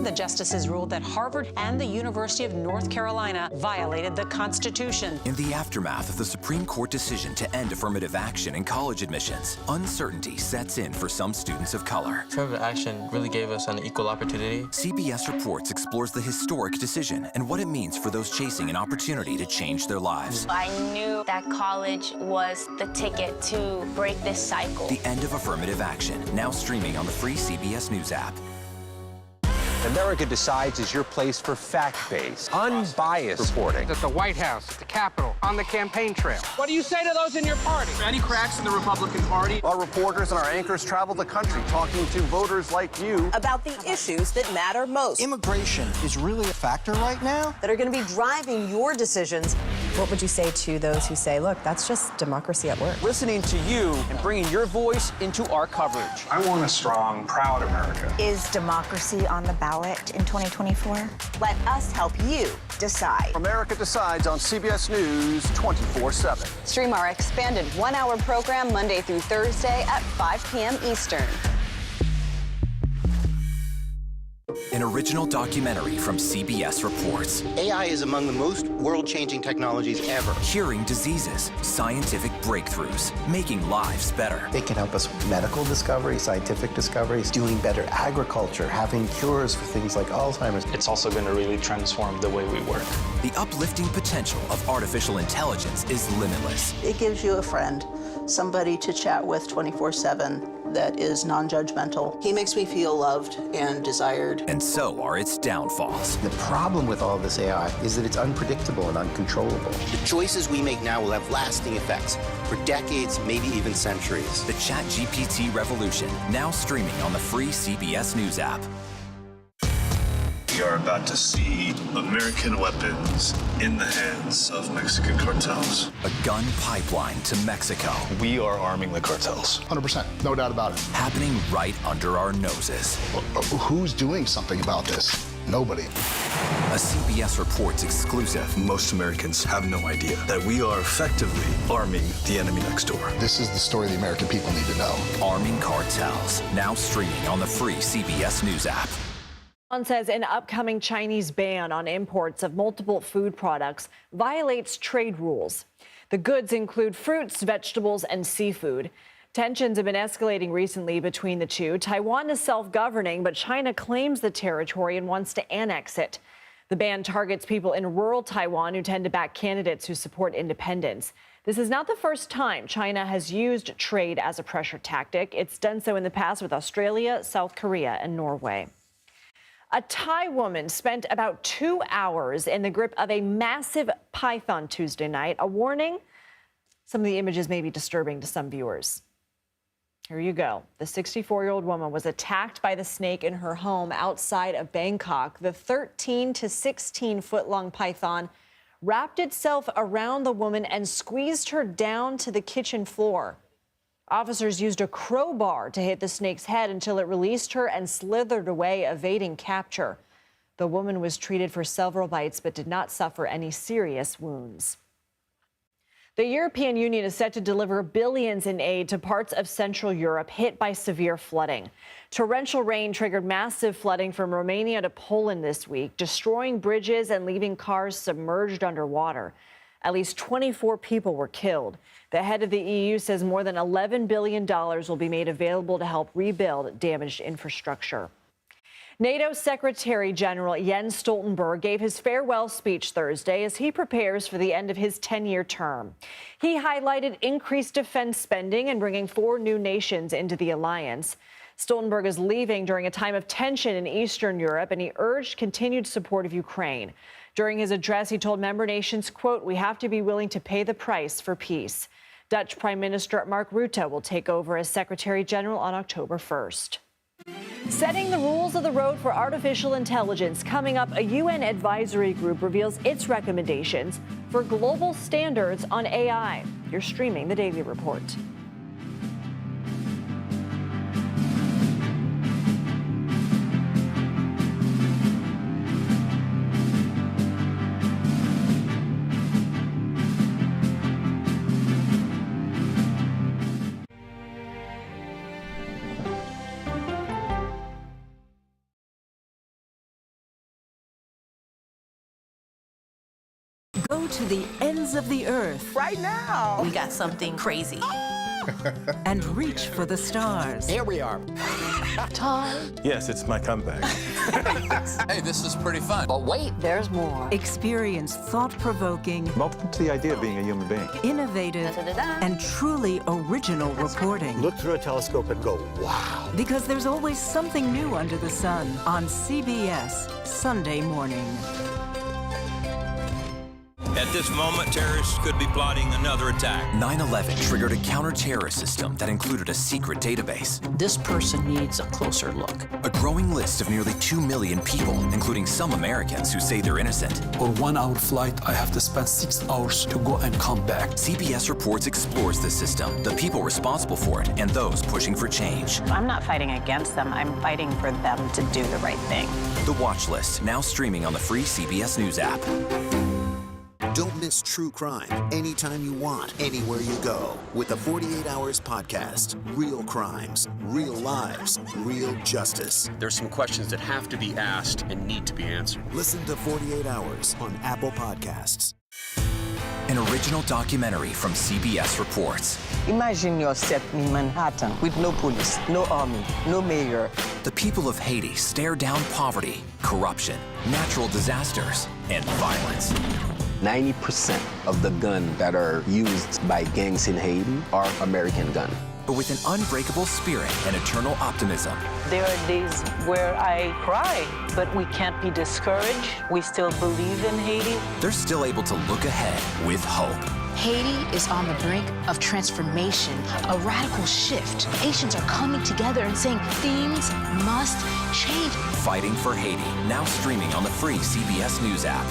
The justices ruled that Harvard and the University of North Carolina violated the Constitution. In the aftermath of the Supreme Court decision to end affirmative action in college admissions, uncertainty sets in for some students of color. Affirmative action really gave us an equal opportunity. CBS Reports explores the historic decision and what it means for those chasing an opportunity to change their lives. I knew that college was the ticket to break this cycle. The end of affirmative action, now streaming on the free CBS News app. America Decides is your place for fact-based, unbiased reporting. At the White House, at the Capitol, on the campaign trail. What do you say to those in your party? Any cracks in the Republican Party? Our reporters and our anchors travel the country talking to voters like you about the issues that matter most. Immigration is really a factor right now that are going to be driving your decisions. What would you say to those who say, look, that's just democracy at work? Listening to you and bringing your voice into our coverage. I want a strong, proud America. Is democracy on the ballot in 2024? Let us help you decide. America Decides on CBS News 24/7. Stream our expanded one-hour program Monday through Thursday at 5 p.m. Eastern. An original documentary from CBS Reports. AI is among the most world-changing technologies ever. Curing diseases, scientific breakthroughs, making lives better. They can help us with medical discoveries, scientific discoveries, doing better agriculture, having cures for things like Alzheimer's. It's also going to really transform the way we work. The uplifting potential of artificial intelligence is limitless. It gives you a friend, somebody to chat with 24/7 that is non-judgmental. He makes me feel loved and desired. And so are its downfalls. The problem with all this AI is that it's unpredictable and uncontrollable. The choices we make now will have lasting effects for decades, maybe even centuries. The ChatGPT revolution, now streaming on the free CBS News app. We are about to see American weapons in the hands of Mexican cartels. A gun pipeline to Mexico. We are arming the cartels. 100%, no doubt about it. Happening right under our noses. Who's doing something about this? Nobody. A CBS Reports exclusive. Most Americans have no idea that we are effectively arming the enemy next door. This is the story the American people need to know. Arming cartels, now streaming on the free CBS News app. Says an upcoming Chinese ban on imports of multiple food products violates trade rules. The goods include fruits, vegetables, and seafood. Tensions have been escalating recently between the two. Taiwan is self-governing, but China claims the territory and wants to annex it. The ban targets people in rural Taiwan who tend to back candidates who support independence. This is not the first time China has used trade as a pressure tactic. It's done so in the past with Australia, South Korea, and Norway. A Thai woman spent about 2 hours in the grip of a massive python Tuesday night. A warning, some of the images may be disturbing to some viewers. Here you go. The 64-year-old woman was attacked by the snake in her home outside of Bangkok. The 13 to 16-foot-long python wrapped itself around the woman and squeezed her down to the kitchen floor. Officers used a crowbar to hit the snake's head until it released her and slithered away, evading capture. The woman was treated for several bites but did not suffer any serious wounds. The European Union is set to deliver billions in aid to parts of Central Europe hit by severe flooding. Torrential rain triggered massive flooding from Romania to Poland this week, destroying bridges and leaving cars submerged underwater. At least 24 people were killed. The head of the EU says more than $11 billion will be made available to help rebuild damaged infrastructure. NATO Secretary General Jens Stoltenberg gave his farewell speech Thursday as he prepares for the end of his 10-year term. He highlighted increased defense spending and bringing 4 new nations into the alliance. Stoltenberg is leaving during a time of tension in Eastern Europe, and he urged continued support of Ukraine. During his address, he told member nations, quote, "We have to be willing to pay the price for peace." Dutch Prime Minister Mark Rutte will take over as Secretary General on October 1st. Setting the rules of the road for artificial intelligence. Coming up, a UN advisory group reveals its recommendations for global standards on AI. You're streaming the Daily Report. Go to the ends of the earth. Right now. We got something crazy. And reach for the stars. Here we are. Time. Yes, it's my comeback. Hey, this is pretty fun. But wait, there's more. Experience thought-provoking. Welcome to the idea of being a human being. Innovative and truly original reporting. Look through a telescope and go, wow. Because there's always something new under the sun on CBS Sunday morning. At this moment, terrorists could be plotting another attack. 9/11 triggered a counter-terrorist system that included a secret database. This person needs a closer look. A growing list of nearly 2 million people, including some Americans who say they're innocent. For 1 hour flight, I have to spend 6 hours to go and come back. CBS Reports explores the system, the people responsible for it, and those pushing for change. I'm not fighting against them. I'm fighting for them to do the right thing. The Watch List, now streaming on the free CBS News app. Don't miss true crime anytime you want, anywhere you go. With the 48 Hours podcast. Real crimes, real lives, real justice. There's some questions that have to be asked and need to be answered. Listen to 48 Hours on Apple Podcasts. An original documentary from CBS Reports. Imagine yourself in Manhattan with no police, no army, no mayor. The people of Haiti stare down poverty, corruption, natural disasters, and violence. 90% of the guns that are used by gangs in Haiti are American guns. But with an unbreakable spirit and eternal optimism. There are days where I cry, but we can't be discouraged. We still believe in Haiti. They're still able to look ahead with hope. Haiti is on the brink of transformation, a radical shift. Nations are coming together and saying things must change. Fighting for Haiti, now streaming on the free CBS News app.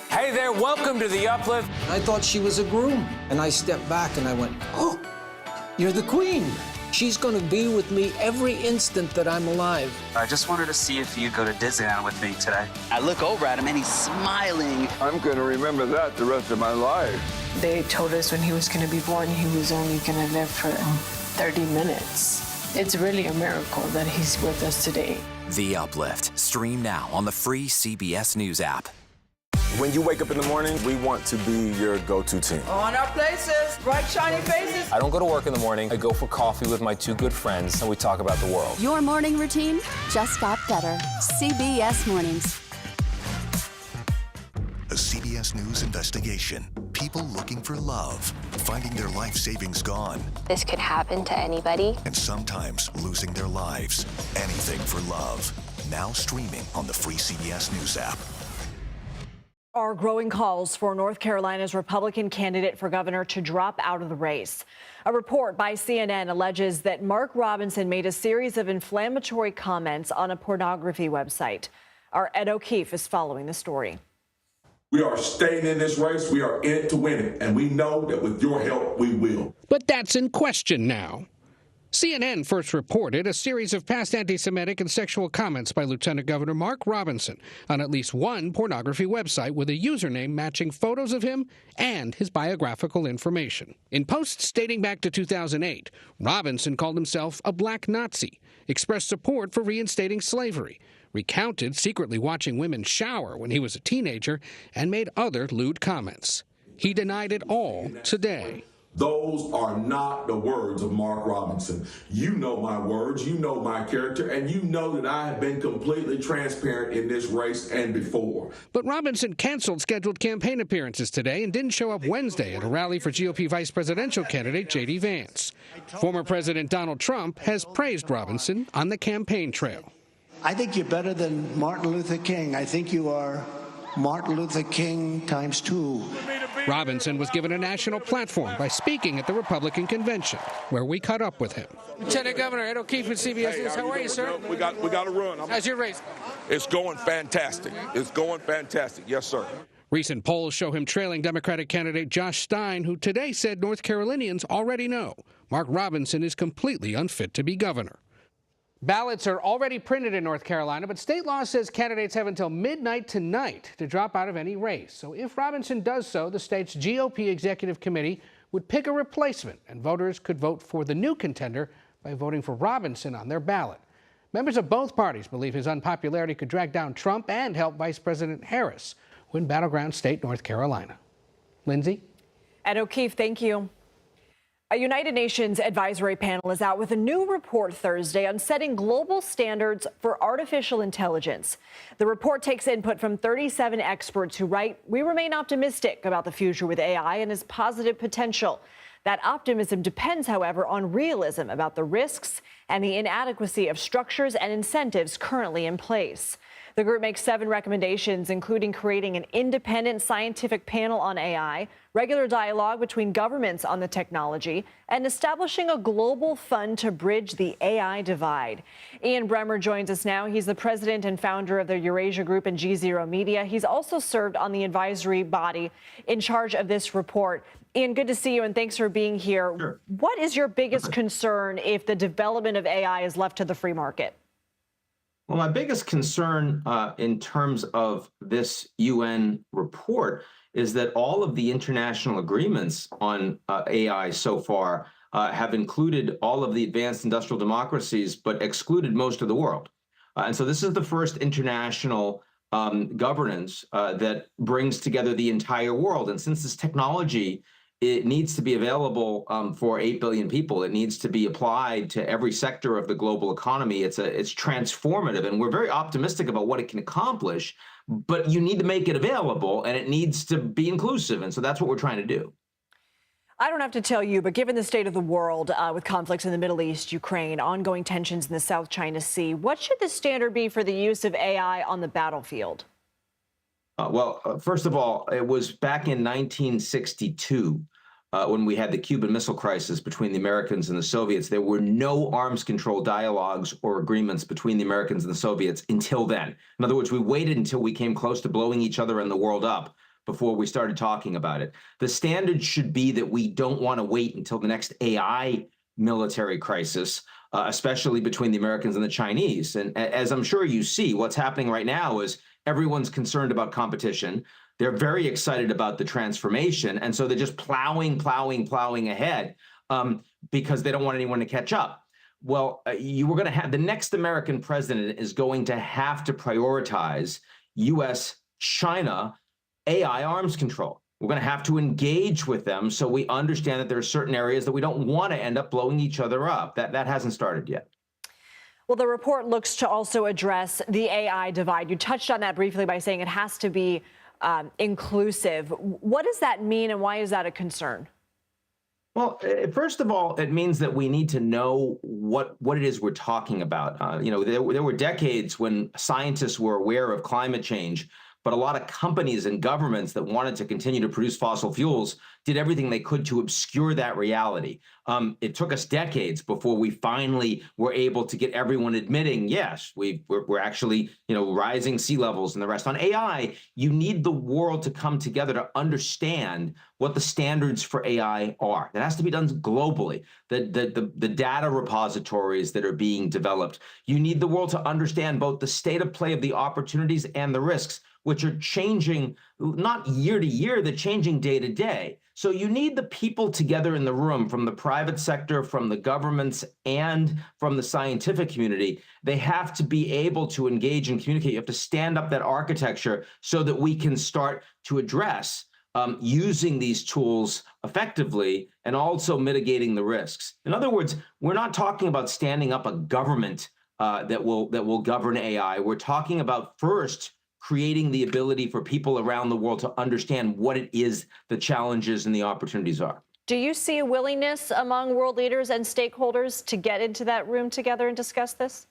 Hey there, welcome to The Uplift. I thought she was a groom, and I stepped back and I went, oh, you're the queen. She's going to be with me every instant that I'm alive. I just wanted to see if you'd go to Disneyland with me today. I look over at him and he's smiling. I'm going to remember that the rest of my life. They told us when he was going to be born, he was only going to live for 30 minutes. It's really a miracle that he's with us today. The Uplift. Stream now on the free CBS News app. When you wake up in the morning, we want to be your go-to team. On our places, bright, shiny faces. I don't go to work in the morning. I go for coffee with my 2 good friends, and we talk about the world. Your morning routine just got better. CBS Mornings. A CBS News investigation. People looking for love, finding their life savings gone. This could happen to anybody. And sometimes losing their lives. Anything for love. Now streaming on the free CBS News app. Are growing calls for North Carolina's Republican candidate for governor to drop out of the race. A report by CNN alleges that Mark Robinson made a series of inflammatory comments on a pornography website. Our Ed O'Keefe is following the story. We are staying in this race. We are in it to win it. And we know that with your help, we will. But that's in question now. CNN first reported a series of past anti-Semitic and sexual comments by Lieutenant Governor Mark Robinson on at least one pornography website with a username matching photos of him and his biographical information. In posts dating back to 2008, Robinson called himself a black Nazi, expressed support for reinstating slavery, recounted secretly watching women shower when he was a teenager, and made other lewd comments. He denied it all today. Those are not the words of Mark Robinson. You know my words, you know my character, and you know that I have been completely transparent in this race and before. But Robinson canceled scheduled campaign appearances today and didn't show up Wednesday at a rally for GOP vice presidential candidate J.D. Vance. Former President Donald Trump has praised Robinson on the campaign trail. I think you're better than Martin Luther King. I think you are Martin Luther King times 2. Robinson was given a national platform by speaking at the Republican convention, where we caught up with him. Lieutenant Governor Ed O'Keefe with CBS News. How are you, sir? We got to run. How's your race? It's going fantastic. It's going fantastic. Yes, sir. Recent polls show him trailing Democratic candidate Josh Stein, who today said North Carolinians already know Mark Robinson is completely unfit to be governor. Ballots are already printed in North Carolina, but state law says candidates have until midnight tonight to drop out of any race. So if Robinson does so, the state's GOP executive committee would pick a replacement, and voters could vote for the new contender by voting for Robinson on their ballot. Members of both parties believe his unpopularity could drag down Trump and help Vice President Harris win battleground state North Carolina. Lindsay? Ed O'Keefe, thank you. A United Nations advisory panel is out with a new report Thursday on setting global standards for artificial intelligence. The report takes input from 37 experts who write, "We remain optimistic about the future with AI and its positive potential. That optimism depends, however, on realism about the risks and the inadequacy of structures and incentives currently in place." The group makes 7 recommendations, including creating an independent scientific panel on AI, regular dialogue between governments on the technology, and establishing a global fund to bridge the AI divide. Ian Bremmer joins us now. He's the president and founder of the Eurasia Group and G0 Media. He's also served on the advisory body in charge of this report. Ian, good to see you, and thanks for being here. Sure. What is your biggest concern if the development of AI is left to the free market? Well, my biggest concern in terms of this UN report is that all of the international agreements on AI so far have included all of the advanced industrial democracies, but excluded most of the world. And so this is the first international governance that brings together the entire world. And since this technology, it needs to be available for 8 billion people. It needs to be applied to every sector of the global economy. It's transformative, and we're very optimistic about what it can accomplish, but you need to make it available, and it needs to be inclusive, and so that's what we're trying to do. I don't have to tell you, but given the state of the world with conflicts in the Middle East, Ukraine, ongoing tensions in the South China Sea, what should the standard be for the use of AI on the battlefield? First of all, it was back in 1962 when we had the Cuban Missile Crisis between the Americans and the Soviets. There were no arms control dialogues or agreements between the Americans and the Soviets until then. In other words, we waited until we came close to blowing each other and the world up before we started talking about it. The standard should be that we don't want to wait until the next AI military crisis, especially between the Americans and the Chinese. And as I'm sure you see, what's happening right now is everyone's concerned about competition. They're very excited about the transformation. And so they're just plowing ahead because they don't want anyone to catch up. Well, you were going to have the next American president is going to have to prioritize U.S.-China AI arms control. We're going to have to engage with them so we understand that there are certain areas that we don't want to end up blowing each other up. That hasn't started yet. Well, the report looks to also address the AI divide. You touched on that briefly by saying it has to be inclusive. What does that mean, and why is that a concern? Well, first of all, it means that we need to know what it is we're talking about. There were decades when scientists were aware of climate change, but a lot of companies and governments that wanted to continue to produce fossil fuels did everything they could to obscure that reality. It took us decades before we finally were able to get everyone admitting, yes, we're actually, rising sea levels and the rest. On AI, you need the world to come together to understand what the standards for AI are. That has to be done globally. The data repositories that are being developed. You need the world to understand both the state of play of the opportunities and the risks, which are changing not year to year, they're changing day to day. So you need the people together in the room from the private sector, from the governments, and from the scientific community. They have to be able to engage and communicate. You have to stand up that architecture so that we can start to address using these tools effectively and also mitigating the risks. In other words, we're not talking about standing up a government that will govern AI. We're talking about first creating the ability for people around the world to understand what it is the challenges and the opportunities are. Do you see a willingness among world leaders and stakeholders to get into that room together and discuss this?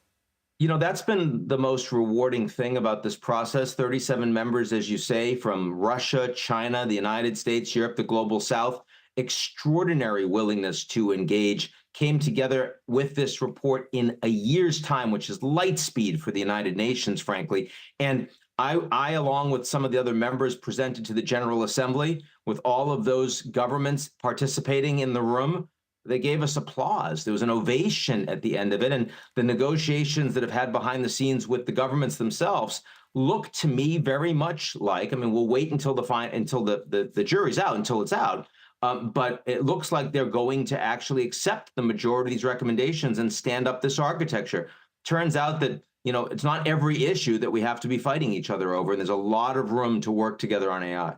You know, that's been the most rewarding thing about this process. 37 members, as you say, from Russia, China, the United States, Europe, the Global South. Extraordinary willingness to engage, came together with this report in a year's time, which is light speed for the United Nations, frankly. And I, along with some of the other members, presented to the General Assembly with all of those governments participating in the room. They gave us applause. There was an ovation at the end of it. And the negotiations that have had behind the scenes with the governments themselves look to me very much like, I mean, we'll wait until the jury's out, until it's out. But it looks like they're going to actually accept the majority of these recommendations and stand up this architecture. Turns out that, you know, it's not every issue that we have to be fighting each other over. And there's a lot of room to work together on AI.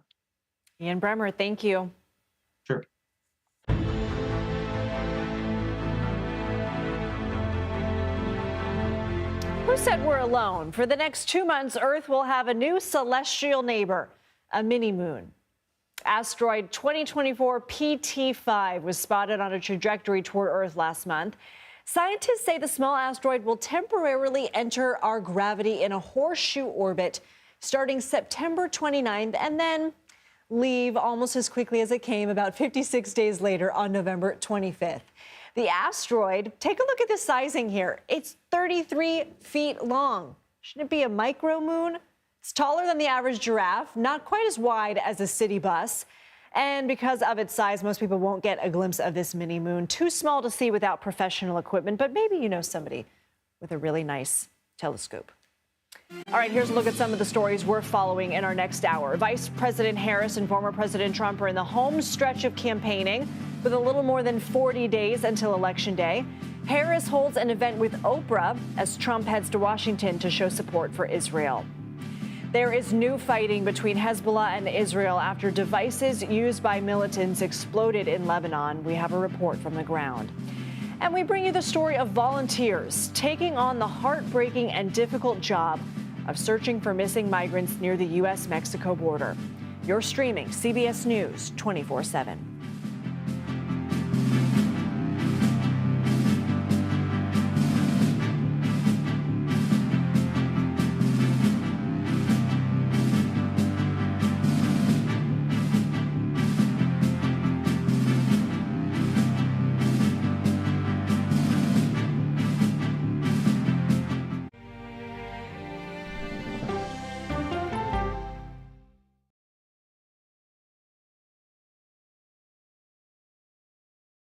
Ian Bremmer, thank you. Sure. Who said we're alone? For the next 2 months, Earth will have a new celestial neighbor, a mini-moon. Asteroid 2024 PT5 was spotted on a trajectory toward Earth last month. Scientists say the small asteroid will temporarily enter our gravity in a horseshoe orbit starting September 29th and then leave almost as quickly as it came about 56 days later on November 25th. The asteroid, take a look at the sizing here. It's 33 feet long. Shouldn't it be a micro moon? It's taller than the average giraffe, not quite as wide as a city bus. And because of its size, most people won't get a glimpse of this mini moon. Too small to see without professional equipment, but maybe you know somebody with a really nice telescope. All right, here's a look at some of the stories we're following in our next hour. Vice President Harris and former President Trump are in the home stretch of campaigning with a little more than 40 days until Election Day. Harris holds an event with Oprah as Trump heads to Washington to show support for Israel. There is new fighting between Hezbollah and Israel after devices used by militants exploded in Lebanon. We have a report from the ground. And we bring you the story of volunteers taking on the heartbreaking and difficult job of searching for missing migrants near the U.S.-Mexico border. You're streaming CBS News 24/7.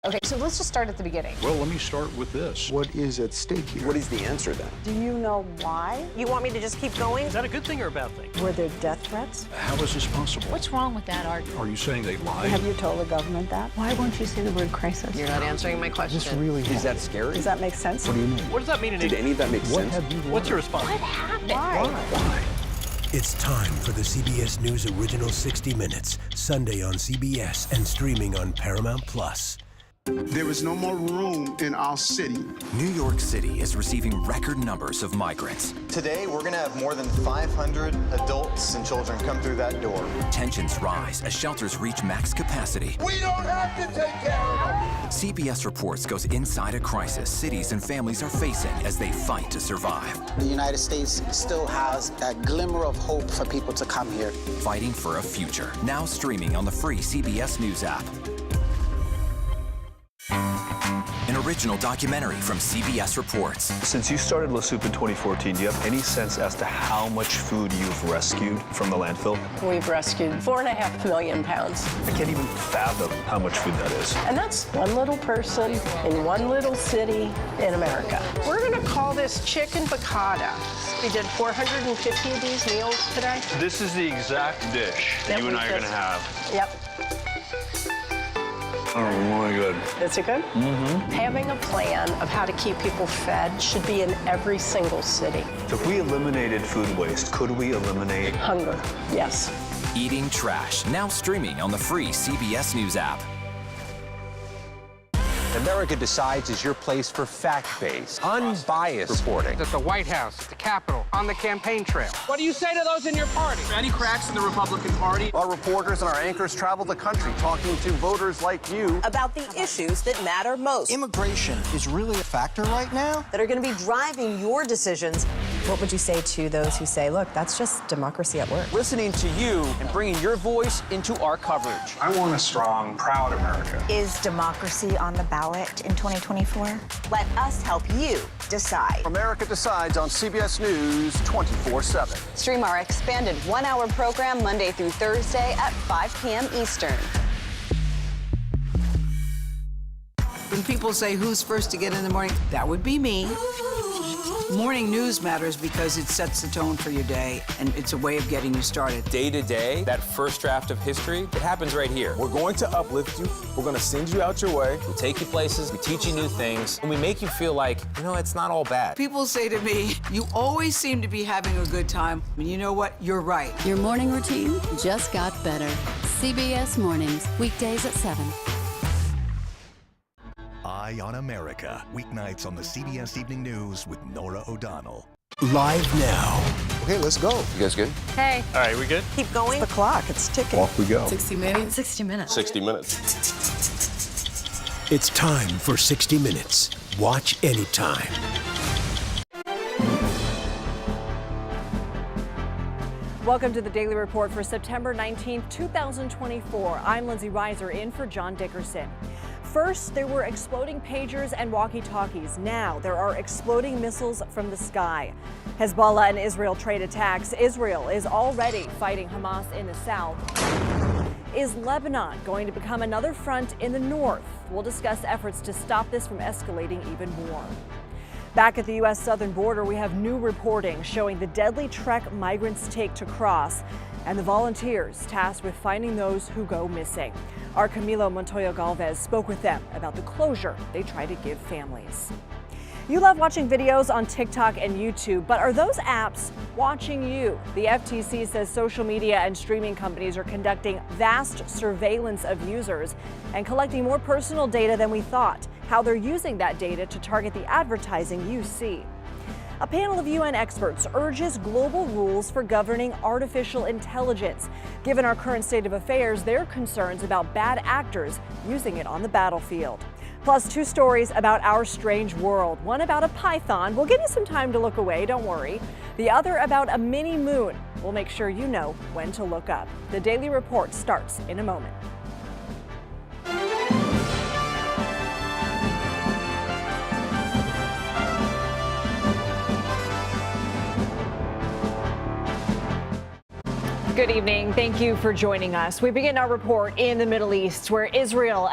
Okay, so let's just start at the beginning. Well, let me start with this. What is at stake here? What is the answer then? Do you know why? You want me to just keep going? Is that a good thing or a bad thing? Were there death threats? How is this possible? What's wrong with that argument? Are you saying they lied? Have you told the government that? Why won't you say the word crisis? You're not answering my question. This really Is that scary? Does that make sense? What do you mean? What does that mean in Did any of that make What sense? have you learned? What's your response? What happened? Why? It's time for the CBS News Original 60 Minutes, Sunday on CBS and streaming on Paramount Plus. There is no more room in our city. New York City is receiving record numbers of migrants. Today, we're going to have more than 500 adults and children come through that door. Tensions rise as shelters reach max capacity. We don't have to take care of them. CBS Reports goes inside a crisis cities and families are facing as they fight to survive. The United States still has a glimmer of hope for people to come here. Fighting for a future. Now streaming on the free CBS News app. An original documentary from CBS Reports. Since you started La Soup in 2014, do you have any sense as to how much food you've rescued from the landfill? We've rescued 4.5 million pounds. I can't even fathom how much food that is. And that's one little person in one little city in America. We're going to call this chicken piccata. We did 450 of these meals today. This is the exact dish that you and I are going to have. Yep. Oh my God. Is it good? Mm-hmm. Having a plan of how to keep people fed should be in every single city. So if we eliminated food waste, could we eliminate hunger? Yes. Eating Trash, now streaming on the free CBS News app. America Decides is your place for fact-based, unbiased reporting. At the White House, at the Capitol, on the campaign trail. What do you say to those in your party? Any cracks in the Republican Party? Our reporters and our anchors travel the country talking to voters like you about the issues that matter most. Immigration is really a factor right now that are going to be driving your decisions. What would you say to those who say, look, that's just democracy at work? Listening to you and bringing your voice into our coverage. I want a strong, proud America. Is democracy on the ballot in 2024? Let us help you decide. America Decides on CBS News 24/7. Stream our expanded one-hour program Monday through Thursday at 5 p.m. Eastern. When people say who's first to get in the morning, that would be me. Morning news matters because it sets the tone for your day, and it's a way of getting you started. Day to day, that first draft of history, it happens right here. We're going to uplift you. We're going to send you out your way. We take you places. We teach you new things. And we make you feel like, it's not all bad. People say to me, you always seem to be having a good time. And you know what? You're right. Your morning routine just got better. CBS Mornings, weekdays at 7. Eye on America, weeknights on the CBS Evening News with Norah O'Donnell. Live now. Okay, let's go. You guys good? Hey. All right, we good? Keep going. The clock, it's ticking. Off we go. 60 minutes. 60 minutes. 60 minutes. It's time for 60 Minutes. Watch anytime. Welcome to the Daily Report for September 19th, 2024. I'm Lindsay Reiser in for John Dickerson. First, there were exploding pagers and walkie-talkies. Now, there are exploding missiles from the sky. Hezbollah and Israel trade attacks. Israel is already fighting Hamas in the south. Is Lebanon going to become another front in the north? We'll discuss efforts to stop this from escalating even more. Back at the U.S. southern border, we have new reporting showing the deadly trek migrants take to cross and the volunteers tasked with finding those who go missing. Our Camilo Montoya Galvez spoke with them about the closure they try to give families. You love watching videos on TikTok and YouTube, but are those apps watching you? The FTC says social media and streaming companies are conducting vast surveillance of users and collecting more personal data than we thought. How they're using that data to target the advertising you see. A panel of UN experts urges global rules for governing artificial intelligence. Given our current state of affairs, they're concerns about bad actors using it on the battlefield. Plus, 2 stories about our strange world. One about a python. We'll give you some time to look away, don't worry. The other about a mini moon. We'll make sure you know when to look up. The Daily Report starts in a moment. Good evening. Thank you for joining us. We begin our report in the Middle East, where Israel